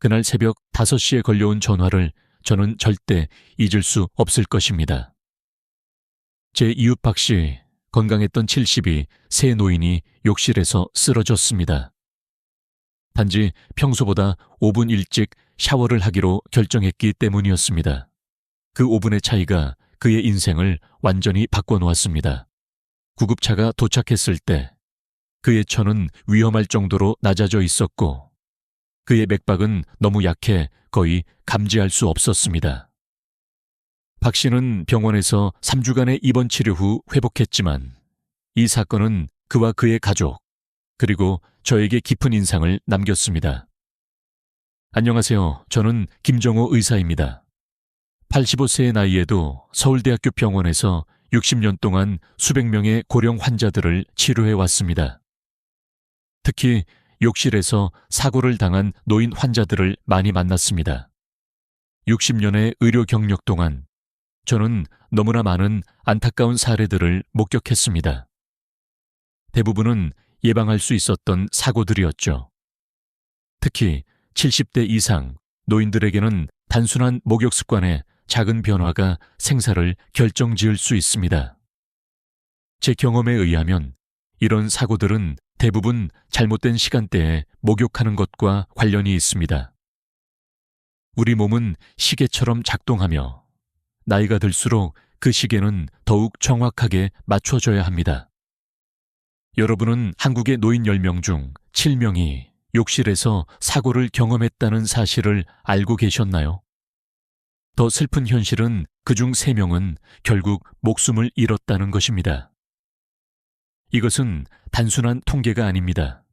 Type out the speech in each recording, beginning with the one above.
그날 새벽 5시에 걸려온 전화를 저는 절대 잊을 수 없을 것입니다. 제 이웃 박씨, 건강했던 70이 새 노인이 욕실에서 쓰러졌습니다. 단지 평소보다 5분 일찍 샤워를 하기로 결정했기 때문이었습니다. 그 5분의 차이가 그의 인생을 완전히 바꿔놓았습니다. 구급차가 도착했을 때 그의 처는 위험할 정도로 낮아져 있었고 그의 맥박은 너무 약해 거의 감지할 수 없었습니다. 박 씨는 병원에서 3주간의 입원 치료 후 회복했지만 이 사건은 그와 그의 가족, 그리고 저에게 깊은 인상을 남겼습니다. 안녕하세요. 저는 김정호 의사입니다. 85세의 나이에도 서울대학교 병원에서 60년 동안 수백 명의 고령 환자들을 치료해 왔습니다. 특히 욕실에서 사고를 당한 노인 환자들을 많이 만났습니다. 60년의 의료 경력 동안 저는 너무나 많은 안타까운 사례들을 목격했습니다. 대부분은 예방할 수 있었던 사고들이었죠. 특히 70대 이상 노인들에게는 단순한 목욕 습관의 작은 변화가 생사를 결정지을 수 있습니다. 제 경험에 의하면 이런 사고들은 대부분 잘못된 시간대에 목욕하는 것과 관련이 있습니다. 우리 몸은 시계처럼 작동하며 나이가 들수록 그 시계는 더욱 정확하게 맞춰져야 합니다. 여러분은 한국의 노인 10명 중 7명이 욕실에서 사고를 경험했다는 사실을 알고 계셨나요? 더 슬픈 현실은 그중 3명은 결국 목숨을 잃었다는 것입니다. 이것은 단순한 통계가 아닙니다.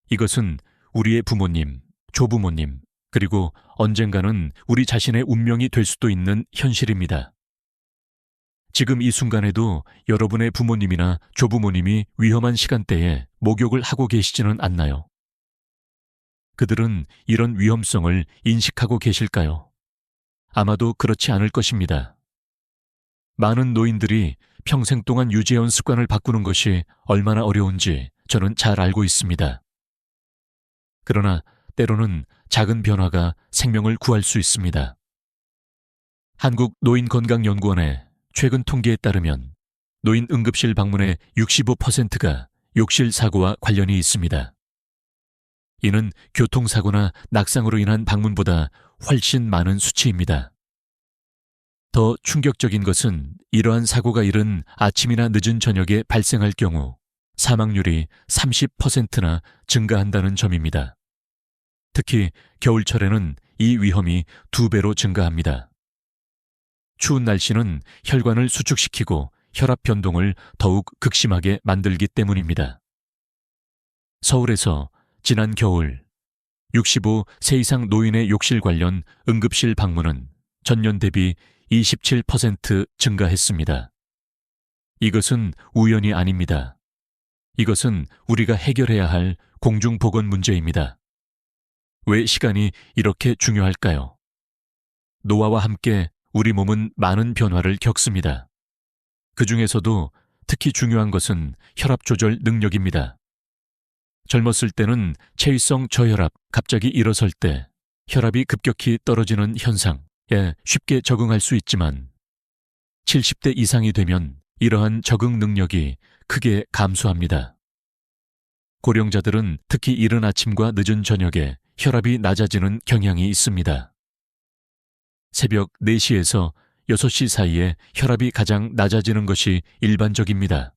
이것은 우리의 부모님, 조부모님, 그리고 언젠가는 우리 자신의 운명이 될 수도 있는 현실입니다. 지금 이 순간에도 여러분의 부모님이나 조부모님이 위험한 시간대에 목욕을 하고 계시지는 않나요? 그들은 이런 위험성을 인식하고 계실까요? 아마도 그렇지 않을 것입니다. 많은 노인들이 평생 동안 유지해온 습관을 바꾸는 것이 얼마나 어려운지 저는 잘 알고 있습니다. 그러나 때로는 작은 변화가 생명을 구할 수 있습니다. 한국노인건강연구원의 최근 통계에 따르면 노인 응급실 방문의 65%가 욕실 사고와 관련이 있습니다. 이는 교통사고나 낙상으로 인한 방문보다 훨씬 많은 수치입니다. 더 충격적인 것은 이러한 사고가 이른 아침이나 늦은 저녁에 발생할 경우 사망률이 30%나 증가한다는 점입니다. 특히 겨울철에는 이 위험이 2배로 증가합니다. 추운 날씨는 혈관을 수축시키고 혈압 변동을 더욱 극심하게 만들기 때문입니다. 서울에서 지난 겨울 65세 이상 노인의 욕실 관련 응급실 방문은 전년 대비 27% 증가했습니다. 이것은 우연이 아닙니다. 이것은 우리가 해결해야 할 공중보건 문제입니다. 왜 시간이 이렇게 중요할까요? 노화와 함께 우리 몸은 많은 변화를 겪습니다. 그 중에서도 특히 중요한 것은 혈압 조절 능력입니다. 젊었을 때는 체위성 저혈압, 갑자기 일어설 때 혈압이 급격히 떨어지는 현상에 쉽게 적응할 수 있지만 70대 이상이 되면 이러한 적응 능력이 크게 감소합니다. 고령자들은 특히 이른 아침과 늦은 저녁에 혈압이 낮아지는 경향이 있습니다. 새벽 4시에서 6시 사이에 혈압이 가장 낮아지는 것이 일반적입니다.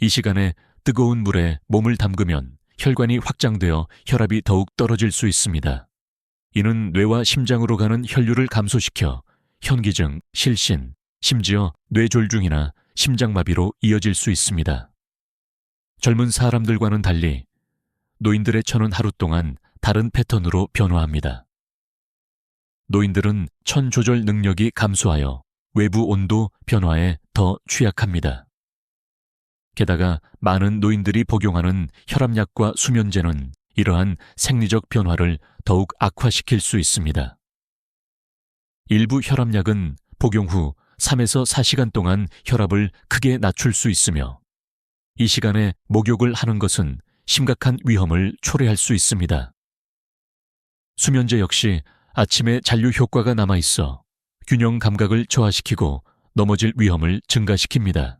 이 시간에 뜨거운 물에 몸을 담그면 혈관이 확장되어 혈압이 더욱 떨어질 수 있습니다. 이는 뇌와 심장으로 가는 혈류를 감소시켜 현기증, 실신, 심지어 뇌졸중이나 심장마비로 이어질 수 있습니다. 젊은 사람들과는 달리 노인들의 처는 하루 동안 다른 패턴으로 변화합니다. 노인들은 천 조절 능력이 감소하여 외부 온도 변화에 더 취약합니다. 게다가 많은 노인들이 복용하는 혈압약과 수면제는 이러한 생리적 변화를 더욱 악화시킬 수 있습니다. 일부 혈압약은 복용 후 3에서 4시간 동안 혈압을 크게 낮출 수 있으며 이 시간에 목욕을 하는 것은 심각한 위험을 초래할 수 있습니다. 수면제 역시 아침에 잔류 효과가 남아있어 균형 감각을 저하시키고 넘어질 위험을 증가시킵니다.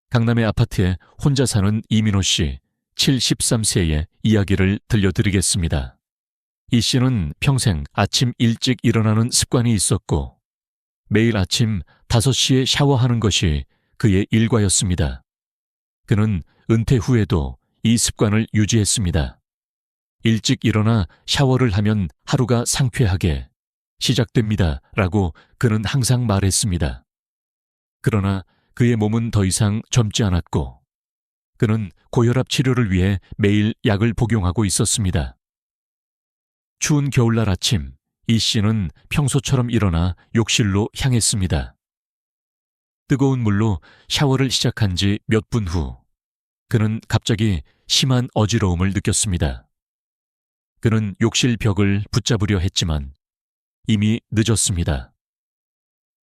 강남의 아파트에 혼자 사는 이민호 씨 73세의 이야기를 들려드리겠습니다. 이 씨는 평생 아침 일찍 일어나는 습관이 있었고 매일 아침 5시에 샤워하는 것이 그의 일과였습니다. 그는 은퇴 후에도 이 습관을 유지했습니다. 일찍 일어나 샤워를 하면 하루가 상쾌하게 시작됩니다. 라고 그는 항상 말했습니다. 그러나 그의 몸은 더 이상 젊지 않았고 그는 고혈압 치료를 위해 매일 약을 복용하고 있었습니다. 추운 겨울날 아침, 이 씨는 평소처럼 일어나 욕실로 향했습니다. 뜨거운 물로 샤워를 시작한 지 몇 분 후, 그는 갑자기 심한 어지러움을 느꼈습니다. 그는 욕실 벽을 붙잡으려 했지만 이미 늦었습니다.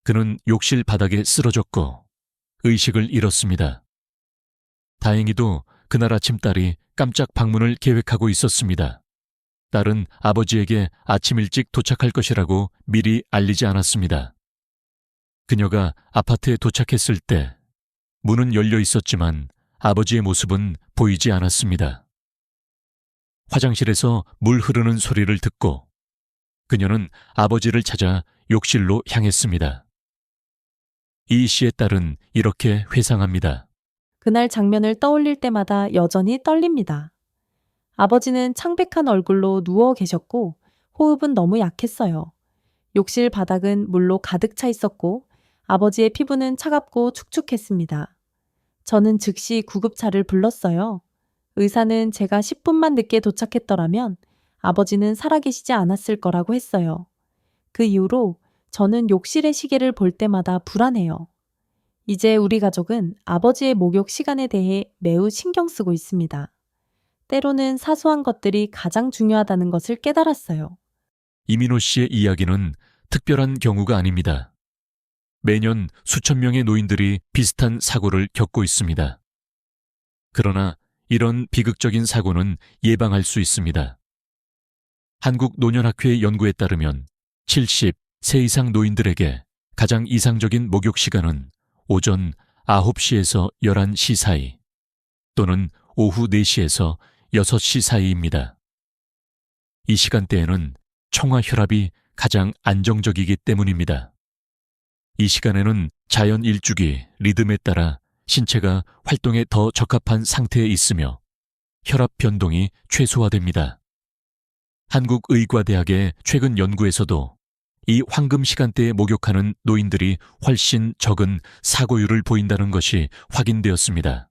그는 욕실 바닥에 쓰러졌고 의식을 잃었습니다. 다행히도 그날 아침 딸이 깜짝 방문을 계획하고 있었습니다. 딸은 아버지에게 아침 일찍 도착할 것이라고 미리 알리지 않았습니다. 그녀가 아파트에 도착했을 때 문은 열려 있었지만 아버지의 모습은 보이지 않았습니다. 화장실에서 물 흐르는 소리를 듣고 그녀는 아버지를 찾아 욕실로 향했습니다. 이 씨의 딸은 이렇게 회상합니다. 그날 장면을 떠올릴 때마다 여전히 떨립니다. 아버지는 창백한 얼굴로 누워 계셨고 호흡은 너무 약했어요. 욕실 바닥은 물로 가득 차 있었고 아버지의 피부는 차갑고 축축했습니다. 저는 즉시 구급차를 불렀어요. 의사는 제가 10분만 늦게 도착했더라면 아버지는 살아계시지 않았을 거라고 했어요. 그 이후로 저는 욕실의 시계를 볼 때마다 불안해요. 이제 우리 가족은 아버지의 목욕 시간에 대해 매우 신경 쓰고 있습니다. 때로는 사소한 것들이 가장 중요하다는 것을 깨달았어요. 이민호 씨의 이야기는 특별한 경우가 아닙니다. 매년 수천 명의 노인들이 비슷한 사고를 겪고 있습니다. 그러나 이런 비극적인 사고는 예방할 수 있습니다. 한국노년학회 연구에 따르면 70세 이상 노인들에게 가장 이상적인 목욕 시간은 오전 9시에서 11시 사이 또는 오후 4시에서 6시 사이입니다. 이 시간대에는 청화혈압이 가장 안정적이기 때문입니다. 이 시간에는 자연 일주기 리듬에 따라 신체가 활동에 더 적합한 상태에 있으며 혈압 변동이 최소화됩니다. 한국의과대학의 최근 연구에서도 이 황금 시간대에 목욕하는 노인들이 훨씬 적은 사고율을 보인다는 것이 확인되었습니다.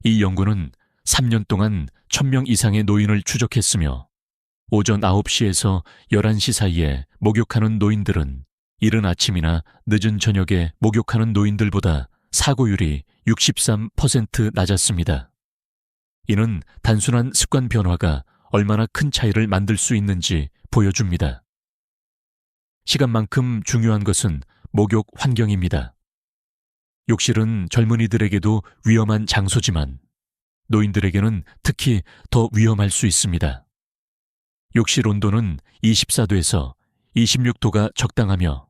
이 연구는 3년 동안 1000명 이상의 노인을 추적했으며 오전 9시에서 11시 사이에 목욕하는 노인들은 이른 아침이나 늦은 저녁에 목욕하는 노인들보다 사고율이 63% 낮았습니다. 이는 단순한 습관 변화가 얼마나 큰 차이를 만들 수 있는지 보여줍니다. 시간만큼 중요한 것은 목욕 환경입니다. 욕실은 젊은이들에게도 위험한 장소지만 노인들에게는 특히 더 위험할 수 있습니다. 욕실 온도는 24도에서 26도가 적당하며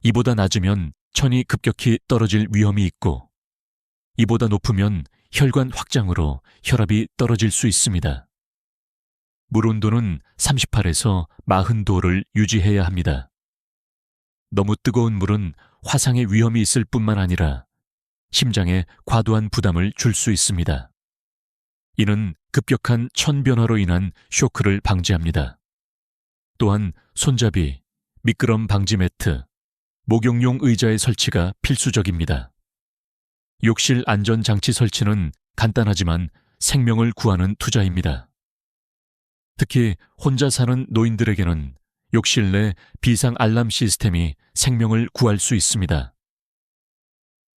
이보다 낮으면 천이 급격히 떨어질 위험이 있고 이보다 높으면 혈관 확장으로 혈압이 떨어질 수 있습니다. 물 온도는 38에서 40도를 유지해야 합니다. 너무 뜨거운 물은 화상의 위험이 있을 뿐만 아니라 심장에 과도한 부담을 줄 수 있습니다. 이는 급격한 천 변화로 인한 쇼크를 방지합니다. 또한 손잡이, 미끄럼 방지 매트, 목욕용 의자의 설치가 필수적입니다. 욕실 안전장치 설치는 간단하지만 생명을 구하는 투자입니다. 특히 혼자 사는 노인들에게는 욕실 내 비상 알람 시스템이 생명을 구할 수 있습니다.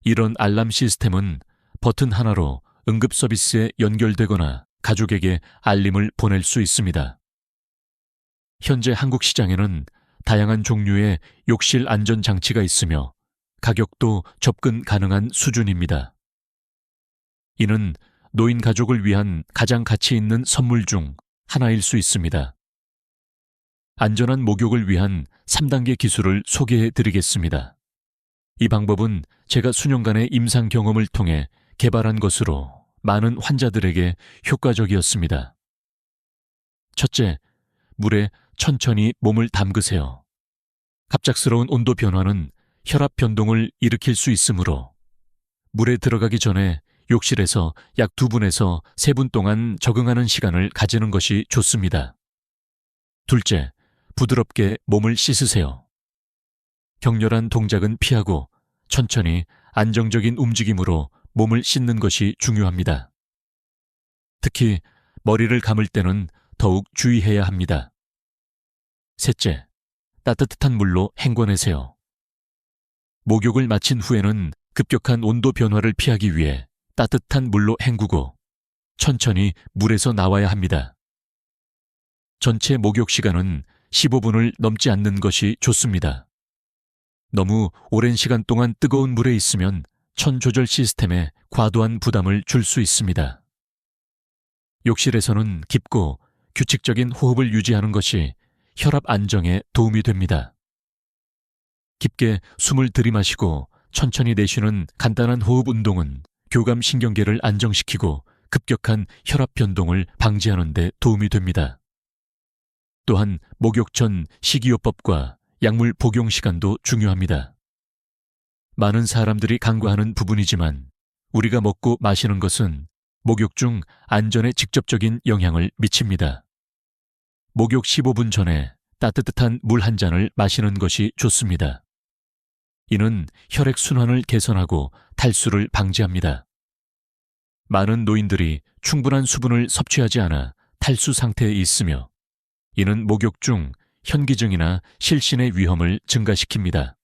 이런 알람 시스템은 버튼 하나로 응급 서비스에 연결되거나 가족에게 알림을 보낼 수 있습니다. 현재 한국 시장에는 다양한 종류의 욕실 안전 장치가 있으며 가격도 접근 가능한 수준입니다. 이는 노인 가족을 위한 가장 가치 있는 선물 중 하나일 수 있습니다. 안전한 목욕을 위한 3단계 기술을 소개해 드리겠습니다. 이 방법은 제가 수년간의 임상 경험을 통해 개발한 것으로 많은 환자들에게 효과적이었습니다. 첫째, 물에 천천히 몸을 담그세요. 갑작스러운 온도 변화는 혈압 변동을 일으킬 수 있으므로 물에 들어가기 전에 욕실에서 약 2분에서 3분 동안 적응하는 시간을 가지는 것이 좋습니다. 둘째, 부드럽게 몸을 씻으세요. 격렬한 동작은 피하고 천천히 안정적인 움직임으로 몸을 씻는 것이 중요합니다. 특히 머리를 감을 때는 더욱 주의해야 합니다. 셋째, 따뜻한 물로 헹궈내세요. 목욕을 마친 후에는 급격한 온도 변화를 피하기 위해 따뜻한 물로 헹구고 천천히 물에서 나와야 합니다. 전체 목욕 시간은 15분을 넘지 않는 것이 좋습니다. 너무 오랜 시간 동안 뜨거운 물에 있으면 천 조절 시스템에 과도한 부담을 줄 수 있습니다. 욕실에서는 깊고 규칙적인 호흡을 유지하는 것이 혈압 안정에 도움이 됩니다. 깊게 숨을 들이마시고 천천히 내쉬는 간단한 호흡 운동은 교감신경계를 안정시키고 급격한 혈압 변동을 방지하는 데 도움이 됩니다. 또한 목욕 전 식이요법과 약물 복용 시간도 중요합니다. 많은 사람들이 간과하는 부분이지만 우리가 먹고 마시는 것은 목욕 중 안전에 직접적인 영향을 미칩니다. 목욕 15분 전에 따뜻한 물 한 잔을 마시는 것이 좋습니다. 이는 혈액 순환을 개선하고 탈수를 방지합니다. 많은 노인들이 충분한 수분을 섭취하지 않아 탈수 상태에 있으며 이는 목욕 중 현기증이나 실신의 위험을 증가시킵니다.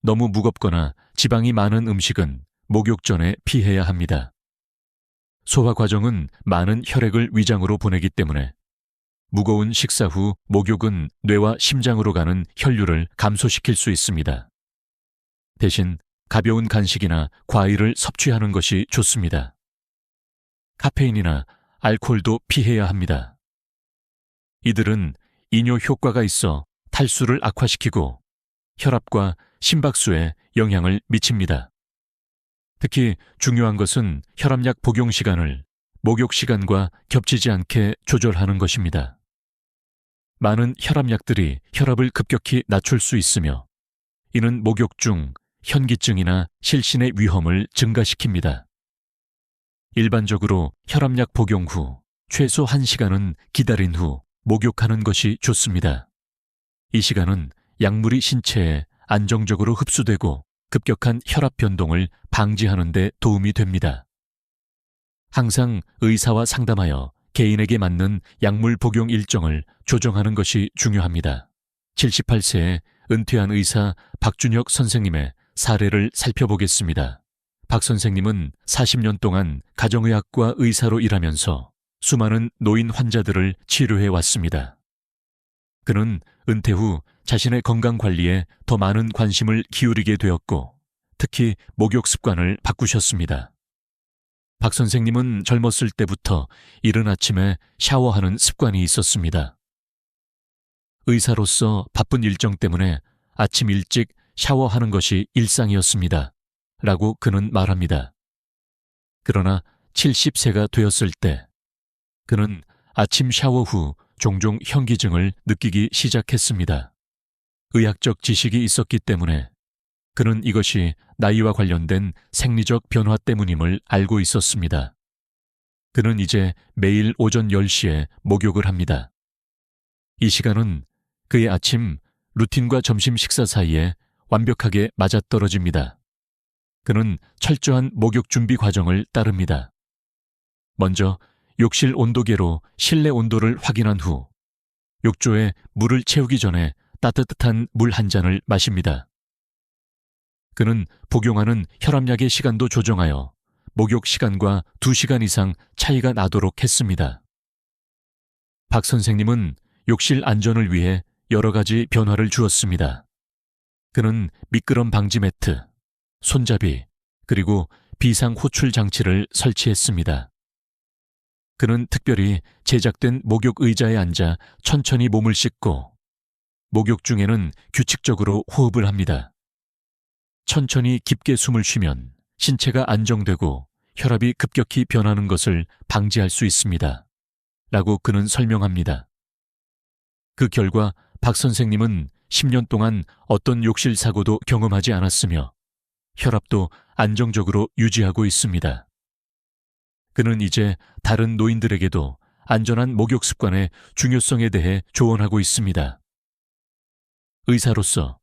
너무 무겁거나 지방이 많은 음식은 목욕 전에 피해야 합니다. 소화 과정은 많은 혈액을 위장으로 보내기 때문에 무거운 식사 후 목욕은 뇌와 심장으로 가는 혈류를 감소시킬 수 있습니다. 대신 가벼운 간식이나 과일을 섭취하는 것이 좋습니다. 카페인이나 알코올도 피해야 합니다. 이들은 이뇨 효과가 있어 탈수를 악화시키고 혈압과 심박수에 영향을 미칩니다. 특히 중요한 것은 혈압약 복용 시간을 목욕 시간과 겹치지 않게 조절하는 것입니다. 많은 혈압약들이 혈압을 급격히 낮출 수 있으며 이는 목욕 중 현기증이나 실신의 위험을 증가시킵니다. 일반적으로 혈압약 복용 후 최소 1시간은 기다린 후 목욕하는 것이 좋습니다. 이 시간은 약물이 신체에 안정적으로 흡수되고 급격한 혈압 변동을 방지하는 데 도움이 됩니다. 항상 의사와 상담하여 개인에게 맞는 약물 복용 일정을 조정하는 것이 중요합니다. 78세의 은퇴한 의사 박준혁 선생님의 사례를 살펴보겠습니다. 박 선생님은 40년 동안 가정의학과 의사로 일하면서 수많은 노인 환자들을 치료해 왔습니다. 그는 은퇴 후 자신의 건강 관리에 더 많은 관심을 기울이게 되었고 특히 목욕 습관을 바꾸셨습니다. 박 선생님은 젊었을 때부터 이른 아침에 샤워하는 습관이 있었습니다. 의사로서 바쁜 일정 때문에 아침 일찍 샤워하는 것이 일상이었습니다. 라고 그는 말합니다. 그러나 70세가 되었을 때 그는 아침 샤워 후 종종 현기증을 느끼기 시작했습니다. 의학적 지식이 있었기 때문에 그는 이것이 나이와 관련된 생리적 변화 때문임을 알고 있었습니다. 그는 이제 매일 오전 10시에 목욕을 합니다. 이 시간은 그의 아침 루틴과 점심 식사 사이에 완벽하게 맞아떨어집니다. 그는 철저한 목욕 준비 과정을 따릅니다. 먼저 욕실 온도계로 실내 온도를 확인한 후 욕조에 물을 채우기 전에 따뜻한 물 한 잔을 마십니다. 그는 복용하는 혈압약의 시간도 조정하여 목욕 시간과 2시간 이상 차이가 나도록 했습니다. 박 선생님은 욕실 안전을 위해 여러 가지 변화를 주었습니다. 그는 미끄럼 방지 매트, 손잡이, 그리고 비상 호출 장치를 설치했습니다. 그는 특별히 제작된 목욕 의자에 앉아 천천히 몸을 씻고 목욕 중에는 규칙적으로 호흡을 합니다. 천천히 깊게 숨을 쉬면 신체가 안정되고 혈압이 급격히 변하는 것을 방지할 수 있습니다. 라고 그는 설명합니다. 그 결과 박 선생님은 10년 동안 어떤 욕실 사고도 경험하지 않았으며 혈압도 안정적으로 유지하고 있습니다. 그는 이제 다른 노인들에게도 안전한 목욕 습관의 중요성에 대해 조언하고 있습니다. 의사로서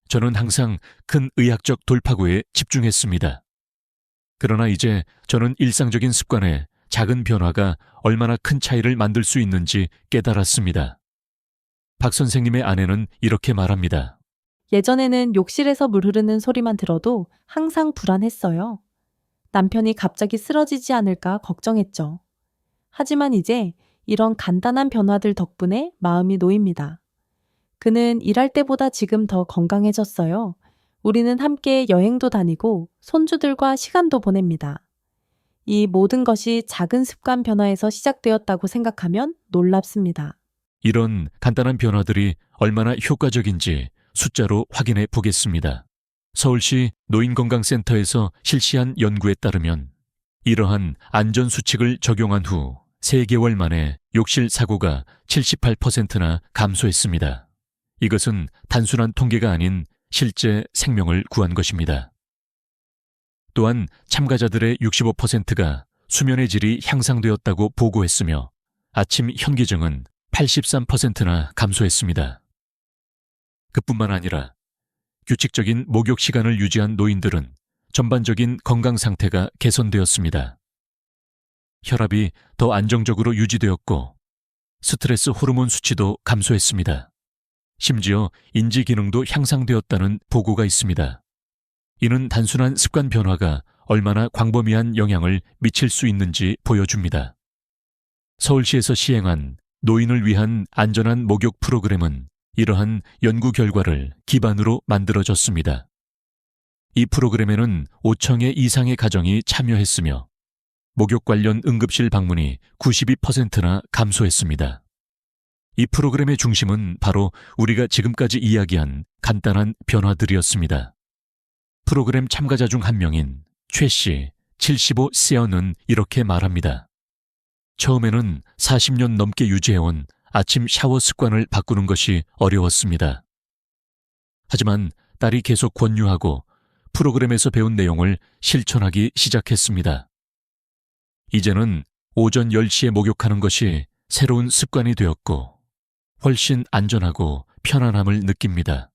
저는 항상 큰 의학적 돌파구에 집중했습니다. 그러나 이제 저는 일상적인 습관에 작은 변화가 얼마나 큰 차이를 만들 수 있는지 깨달았습니다. 박 선생님의 아내는 이렇게 말합니다. 예전에는 욕실에서 물 흐르는 소리만 들어도 항상 불안했어요. 남편이 갑자기 쓰러지지 않을까 걱정했죠. 하지만 이제 이런 간단한 변화들 덕분에 마음이 놓입니다. 그는 일할 때보다 지금 더 건강해졌어요. 우리는 함께 여행도 다니고 손주들과 시간도 보냅니다. 이 모든 것이 작은 습관 변화에서 시작되었다고 생각하면 놀랍습니다. 이런 간단한 변화들이 얼마나 효과적인지 숫자로 확인해 보겠습니다. 서울시 노인건강센터에서 실시한 연구에 따르면 이러한 안전수칙을 적용한 후 3개월 만에 욕실 사고가 78%나 감소했습니다. 이것은 단순한 통계가 아닌 실제 생명을 구한 것입니다. 또한 참가자들의 65%가 수면의 질이 향상되었다고 보고했으며 아침 현기증은 83%나 감소했습니다. 그뿐만 아니라 규칙적인 목욕 시간을 유지한 노인들은 전반적인 건강 상태가 개선되었습니다. 혈압이 더 안정적으로 유지되었고 스트레스 호르몬 수치도 감소했습니다. 심지어 인지 기능도 향상되었다는 보고가 있습니다. 이는 단순한 습관 변화가 얼마나 광범위한 영향을 미칠 수 있는지 보여줍니다. 서울시에서 시행한 노인을 위한 안전한 목욕 프로그램은 이러한 연구 결과를 기반으로 만들어졌습니다. 이 프로그램에는 5,000회 이상의 가정이 참여했으며 목욕 관련 응급실 방문이 92%나 감소했습니다. 이 프로그램의 중심은 바로 우리가 지금까지 이야기한 간단한 변화들이었습니다. 프로그램 참가자 중 한 명인 최 씨, 75세어는 이렇게 말합니다. 처음에는 40년 넘게 유지해온 아침 샤워 습관을 바꾸는 것이 어려웠습니다. 하지만 딸이 계속 권유하고 프로그램에서 배운 내용을 실천하기 시작했습니다. 이제는 오전 10시에 목욕하는 것이 새로운 습관이 되었고 훨씬 안전하고 편안함을 느낍니다.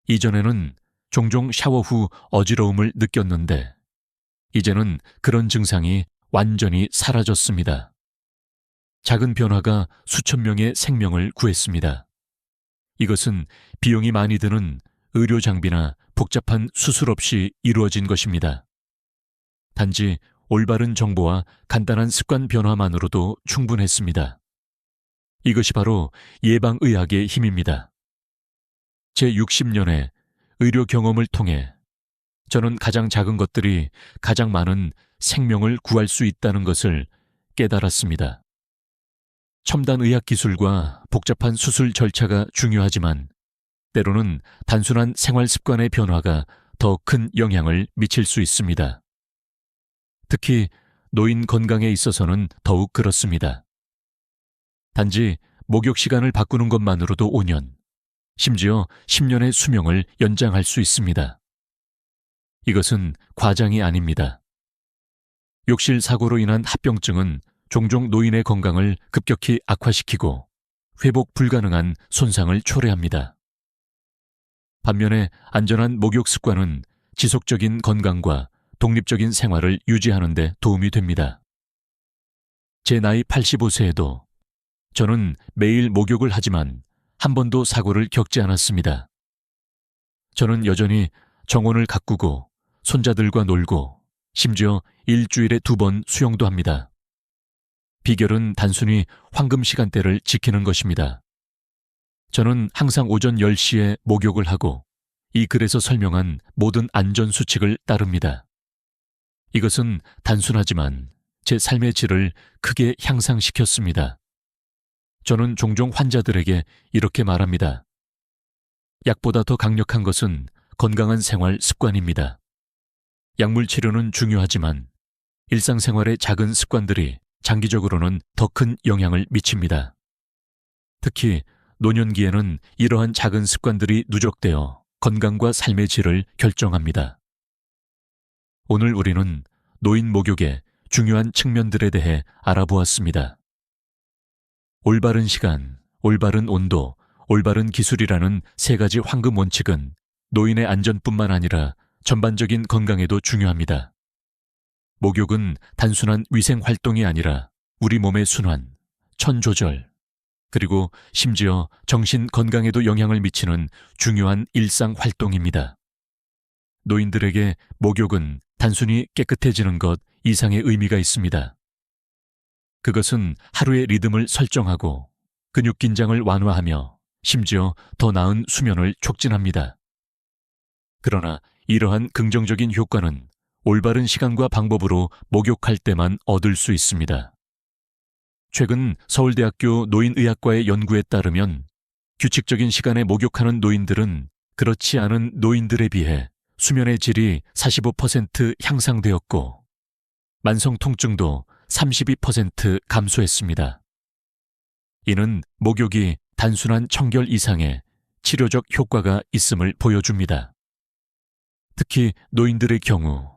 이전에는 종종 샤워 후 어지러움을 느꼈는데 이제는 그런 증상이 완전히 사라졌습니다. 작은 변화가 수천 명의 생명을 구했습니다. 이것은 비용이 많이 드는 의료 장비나 복잡한 수술 없이 이루어진 것입니다. 단지 올바른 정보와 간단한 습관 변화만으로도 충분했습니다. 이것이 바로 예방의학의 힘입니다. 제 60년의 의료 경험을 통해 저는 가장 작은 것들이 가장 많은 생명을 구할 수 있다는 것을 깨달았습니다. 첨단 의학 기술과 복잡한 수술 절차가 중요하지만 때로는 단순한 생활 습관의 변화가 더 큰 영향을 미칠 수 있습니다. 특히 노인 건강에 있어서는 더욱 그렇습니다. 단지 목욕 시간을 바꾸는 것만으로도 5년, 심지어 10년의 수명을 연장할 수 있습니다. 이것은 과장이 아닙니다. 욕실 사고로 인한 합병증은 종종 노인의 건강을 급격히 악화시키고 회복 불가능한 손상을 초래합니다. 반면에 안전한 목욕 습관은 지속적인 건강과 독립적인 생활을 유지하는 데 도움이 됩니다. 제 나이 85세에도 저는 매일 목욕을 하지만 한 번도 사고를 겪지 않았습니다. 저는 여전히 정원을 가꾸고 손자들과 놀고 심지어 일주일에 2번 수영도 합니다. 비결은 단순히 황금 시간대를 지키는 것입니다. 저는 항상 오전 10시에 목욕을 하고 이 글에서 설명한 모든 안전 수칙을 따릅니다. 이것은 단순하지만 제 삶의 질을 크게 향상시켰습니다. 저는 종종 환자들에게 이렇게 말합니다. 약보다 더 강력한 것은 건강한 생활 습관입니다. 약물 치료는 중요하지만 일상생활의 작은 습관들이 장기적으로는 더 큰 영향을 미칩니다. 특히 노년기에는 이러한 작은 습관들이 누적되어 건강과 삶의 질을 결정합니다. 오늘 우리는 노인 목욕의 중요한 측면들에 대해 알아보았습니다. 올바른 시간, 올바른 온도, 올바른 기술이라는 세 가지 황금 원칙은 노인의 안전뿐만 아니라 전반적인 건강에도 중요합니다. 목욕은 단순한 위생 활동이 아니라 우리 몸의 순환, 천 조절, 그리고 심지어 정신 건강에도 영향을 미치는 중요한 일상 활동입니다. 노인들에게 목욕은 단순히 깨끗해지는 것 이상의 의미가 있습니다. 그것은 하루의 리듬을 설정하고 근육 긴장을 완화하며 심지어 더 나은 수면을 촉진합니다. 그러나 이러한 긍정적인 효과는 올바른 시간과 방법으로 목욕할 때만 얻을 수 있습니다. 최근 서울대학교 노인의학과의 연구에 따르면 규칙적인 시간에 목욕하는 노인들은 그렇지 않은 노인들에 비해 수면의 질이 45% 향상되었고 만성 통증도 32% 감소했습니다. 이는 목욕이 단순한 청결 이상의 치료적 효과가 있음을 보여줍니다. 특히 노인들의 경우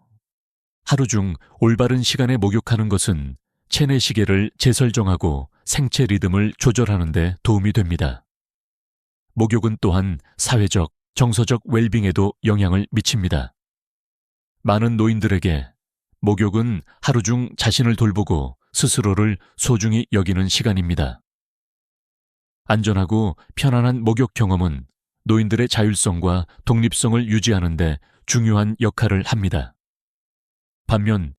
하루 중 올바른 시간에 목욕하는 것은 체내 시계를 재설정하고 생체 리듬을 조절하는 데 도움이 됩니다. 목욕은 또한 사회적, 정서적 웰빙에도 영향을 미칩니다. 많은 노인들에게 목욕은 하루 중 자신을 돌보고 스스로를 소중히 여기는 시간입니다. 안전하고 편안한 목욕 경험은 노인들의 자율성과 독립성을 유지하는 데 중요한 역할을 합니다. 반면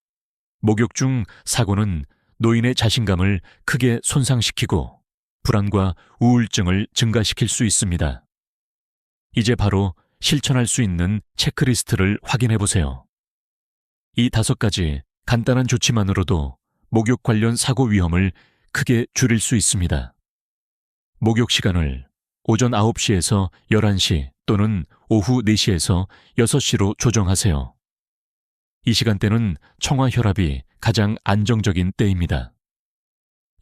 목욕 중 사고는 노인의 자신감을 크게 손상시키고 불안과 우울증을 증가시킬 수 있습니다. 이제 바로 실천할 수 있는 체크리스트를 확인해 보세요. 이 5가지 간단한 조치만으로도 목욕 관련 사고 위험을 크게 줄일 수 있습니다. 목욕 시간을 오전 9시에서 11시 또는 오후 4시에서 6시로 조정하세요. 이 시간대는 청화혈압이 가장 안정적인 때입니다.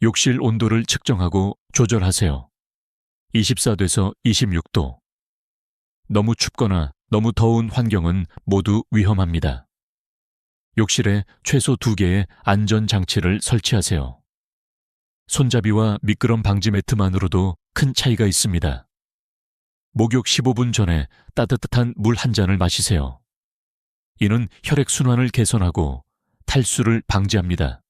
욕실 온도를 측정하고 조절하세요. 24도에서 26도. 너무 춥거나 너무 더운 환경은 모두 위험합니다. 욕실에 최소 2개의 안전장치를 설치하세요. 손잡이와 미끄럼 방지 매트만으로도 큰 차이가 있습니다. 목욕 15분 전에 따뜻한 물 한 잔을 마시세요. 이는 혈액순환을 개선하고 탈수를 방지합니다.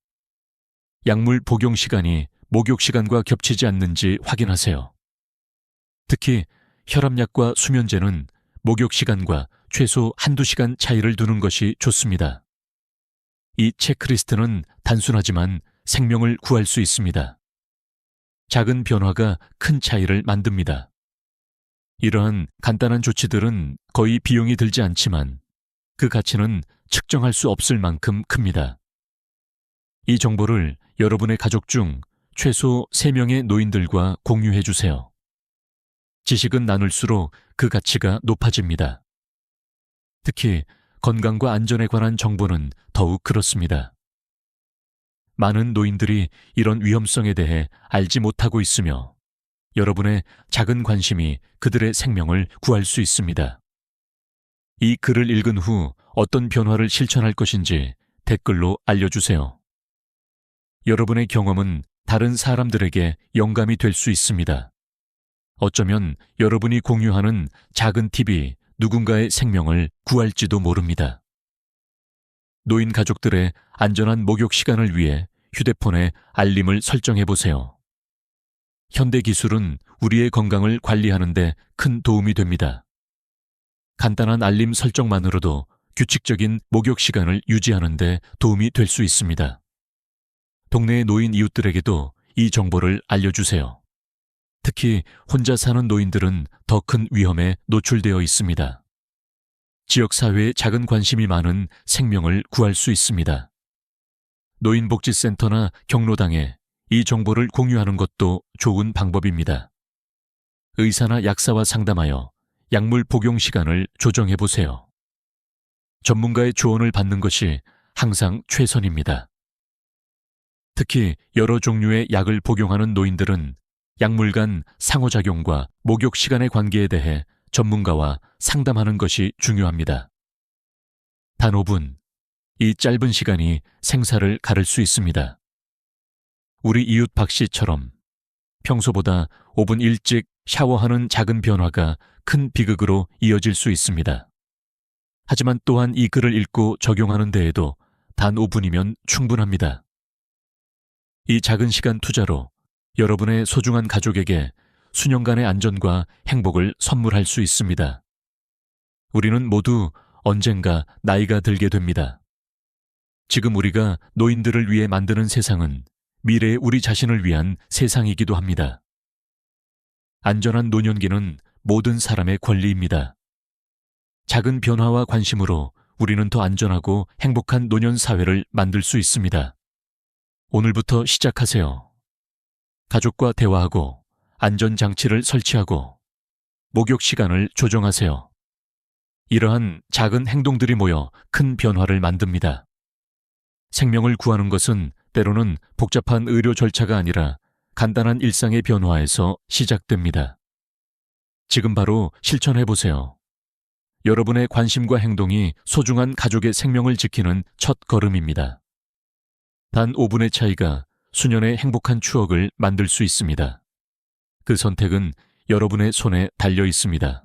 약물 복용 시간이 목욕 시간과 겹치지 않는지 확인하세요. 특히 혈압약과 수면제는 목욕 시간과 최소 1~2시간 차이를 두는 것이 좋습니다. 이 체크리스트는 단순하지만 생명을 구할 수 있습니다. 작은 변화가 큰 차이를 만듭니다. 이러한 간단한 조치들은 거의 비용이 들지 않지만 그 가치는 측정할 수 없을 만큼 큽니다. 이 정보를 여러분의 가족 중 최소 3명의 노인들과 공유해 주세요. 지식은 나눌수록 그 가치가 높아집니다. 특히 건강과 안전에 관한 정보는 더욱 그렇습니다. 많은 노인들이 이런 위험성에 대해 알지 못하고 있으며 여러분의 작은 관심이 그들의 생명을 구할 수 있습니다. 이 글을 읽은 후 어떤 변화를 실천할 것인지 댓글로 알려주세요. 여러분의 경험은 다른 사람들에게 영감이 될 수 있습니다. 어쩌면 여러분이 공유하는 작은 팁이 누군가의 생명을 구할지도 모릅니다. 노인 가족들의 안전한 목욕 시간을 위해 휴대폰에 알림을 설정해 보세요. 현대 기술은 우리의 건강을 관리하는 데 큰 도움이 됩니다. 간단한 알림 설정만으로도 규칙적인 목욕 시간을 유지하는 데 도움이 될 수 있습니다. 동네의 노인 이웃들에게도 이 정보를 알려주세요. 특히 혼자 사는 노인들은 더 큰 위험에 노출되어 있습니다. 지역사회에 작은 관심이 많은 생명을 구할 수 있습니다. 노인복지센터나 경로당에 이 정보를 공유하는 것도 좋은 방법입니다. 의사나 약사와 상담하여 약물 복용 시간을 조정해 보세요. 전문가의 조언을 받는 것이 항상 최선입니다. 특히 여러 종류의 약을 복용하는 노인들은 약물 간 상호작용과 목욕 시간의 관계에 대해 전문가와 상담하는 것이 중요합니다. 단 5분, 이 짧은 시간이 생사를 가를 수 있습니다. 우리 이웃 박 씨처럼 평소보다 5분 일찍 샤워하는 작은 변화가 큰 비극으로 이어질 수 있습니다. 하지만 또한 이 글을 읽고 적용하는 데에도 단 5분이면 충분합니다. 이 작은 시간 투자로 여러분의 소중한 가족에게 수년간의 안전과 행복을 선물할 수 있습니다. 우리는 모두 언젠가 나이가 들게 됩니다. 지금 우리가 노인들을 위해 만드는 세상은 미래의 우리 자신을 위한 세상이기도 합니다. 안전한 노년기는 모든 사람의 권리입니다. 작은 변화와 관심으로 우리는 더 안전하고 행복한 노년 사회를 만들 수 있습니다. 오늘부터 시작하세요. 가족과 대화하고 안전장치를 설치하고 목욕 시간을 조정하세요. 이러한 작은 행동들이 모여 큰 변화를 만듭니다. 생명을 구하는 것은 때로는 복잡한 의료 절차가 아니라 간단한 일상의 변화에서 시작됩니다. 지금 바로 실천해 보세요. 여러분의 관심과 행동이 소중한 가족의 생명을 지키는 첫 걸음입니다. 단 5분의 차이가 수년의 행복한 추억을 만들 수 있습니다. 그 선택은 여러분의 손에 달려 있습니다.